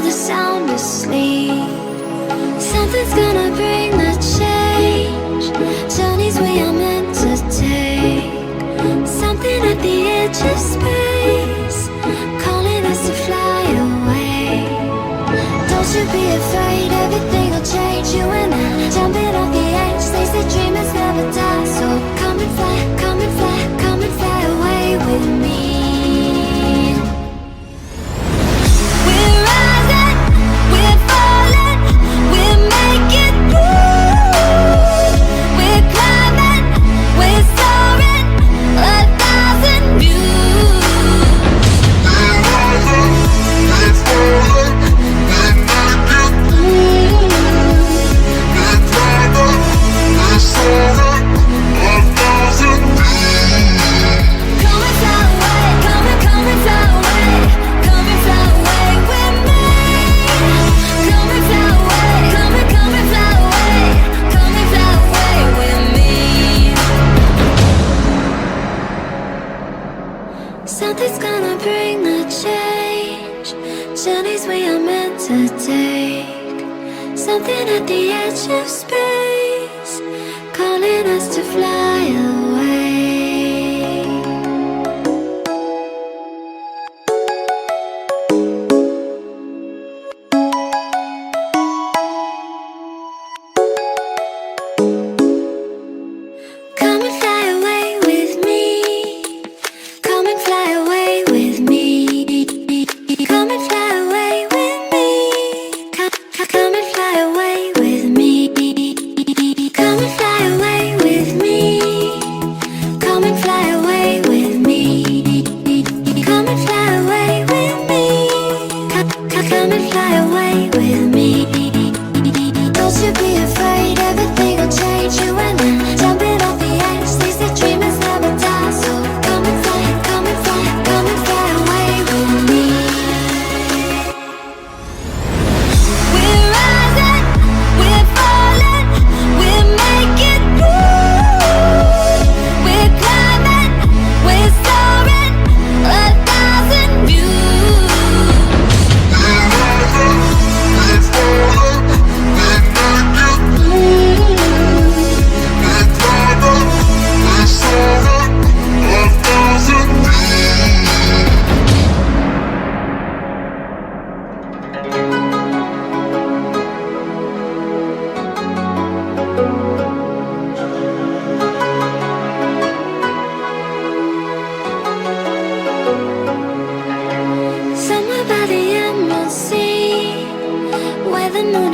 the sound asleep. Something's gonna bring the change. Journeys we are meant to take. Something at the edge of space, calling us to fly away. Don't you be afraid, everything will change. You and I, jumping off the edge. They say dreamers never die. So come and fly, come and fly, come and fly away with me. We're rising, we're falling, we're making moves. We're climbing, we're soaring, 1,000 views. We're rising, we're falling, we're making moves. We're climbing, we're soaring, 1,000 views. Come and fly away, come and fly away, come and fly away with me. Come and fly away, come and fly away, come and fly away with me. Something's gonna bring the change. Journeys we are meant to take. Something at the edge of space, calling us to fly away. Come and fly away with me. Come and fly away with me. Come and fly away with me. Come and fly away with me. Come and fly away with me. Come and fly away with me. Come and fly away with me. Come and fly away with me. Don't you be afraid, everything will change. You and I, jumping off the edge. They say dreamers never die. So come and fly, come and fly, come and fly away with me. We're rising, we're falling, we're making moves. We're climbing, we're soaring, 1,000 views. We're rising, we're falling, we're making moves. We're climbing, we're soaring, 1,000 views. Somewhere by the emerald sea, where the moon